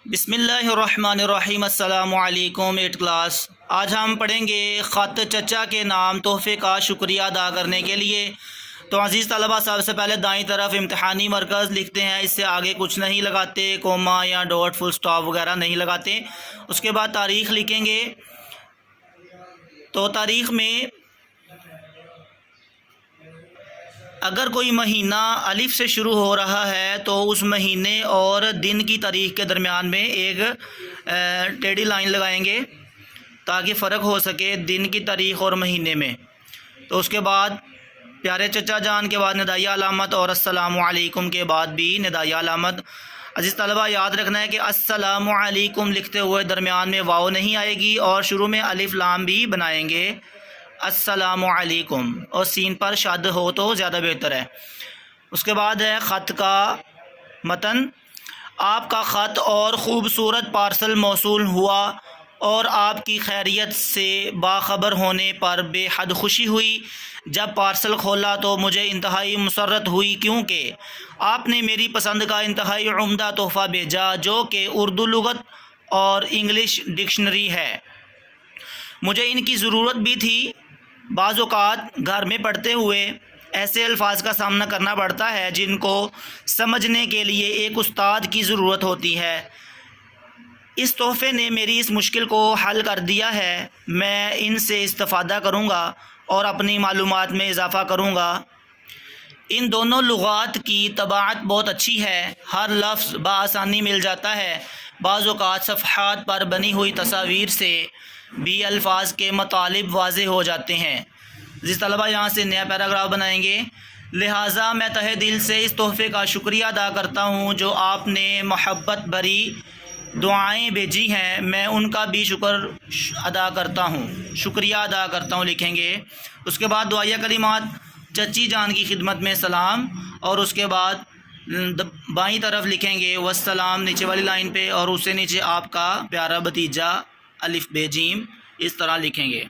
بسم اللہ الرحمن الرحیم۔ السلام علیکم 8 کلاس۔ آج ہم پڑھیں گے خط چچا کے نام تحفے کا شکریہ ادا کرنے کے لیے۔ تو عزیز طلبہ، سب سے پہلے دائیں طرف امتحانی مرکز لکھتے ہیں، اس سے آگے کچھ نہیں لگاتے، کوما یا ڈاٹ فل سٹاپ وغیرہ نہیں لگاتے۔ اس کے بعد تاریخ لکھیں گے۔ تو تاریخ میں اگر کوئی مہینہ الف سے شروع ہو رہا ہے تو اس مہینے اور دن کی تاریخ کے درمیان میں ایک ٹیڑھی لائن لگائیں گے تاکہ فرق ہو سکے دن کی تاریخ اور مہینے میں۔ تو اس کے بعد پیارے چچا جان کے بعد ندائیہ علامت اور السلام علیکم کے بعد بھی ندائیہ علامت۔ عزیز طلبہ، یاد رکھنا ہے کہ السلام علیکم لکھتے ہوئے درمیان میں واو نہیں آئے گی اور شروع میں الف لام بھی بنائیں گے، السلام علیکم، اور سین پر شد ہو تو زیادہ بہتر ہے۔ اس کے بعد ہے خط کا متن۔ آپ کا خط اور خوبصورت پارسل موصول ہوا اور آپ کی خیریت سے باخبر ہونے پر بے حد خوشی ہوئی۔ جب پارسل کھولا تو مجھے انتہائی مسرت ہوئی کیونکہ آپ نے میری پسند کا انتہائی عمدہ تحفہ بھیجا جو کہ اردو لغت اور انگلش ڈکشنری ہے۔ مجھے ان کی ضرورت بھی تھی۔ بعض اوقات گھر میں پڑھتے ہوئے ایسے الفاظ کا سامنا کرنا پڑتا ہے جن کو سمجھنے کے لیے ایک استاد کی ضرورت ہوتی ہے۔ اس تحفے نے میری اس مشکل کو حل کر دیا ہے۔ میں ان سے استفادہ کروں گا اور اپنی معلومات میں اضافہ کروں گا۔ ان دونوں لغات کی طباعت بہت اچھی ہے، ہر لفظ بآسانی مل جاتا ہے۔ بعض اوقات صفحات پر بنی ہوئی تصاویر سے بھی الفاظ کے مطالب واضح ہو جاتے ہیں۔ جس طلبہ یہاں سے نیا پیراگراف بنائیں گے، لہٰذا میں تہہ دل سے اس تحفے کا شکریہ ادا کرتا ہوں جو آپ نے محبت بھری دعائیں بھیجی ہیں، میں ان کا بھی شکریہ ادا کرتا ہوں لکھیں گے۔ اس کے بعد دعائیہ کلمات، چچی جان کی خدمت میں سلام، اور اس کے بعد بائیں طرف لکھیں گے والسلام نیچے والی لائن پہ، اور اس سے نیچے آپ کا پیارا بھتیجا الف بے جیم، اس طرح لکھیں گے۔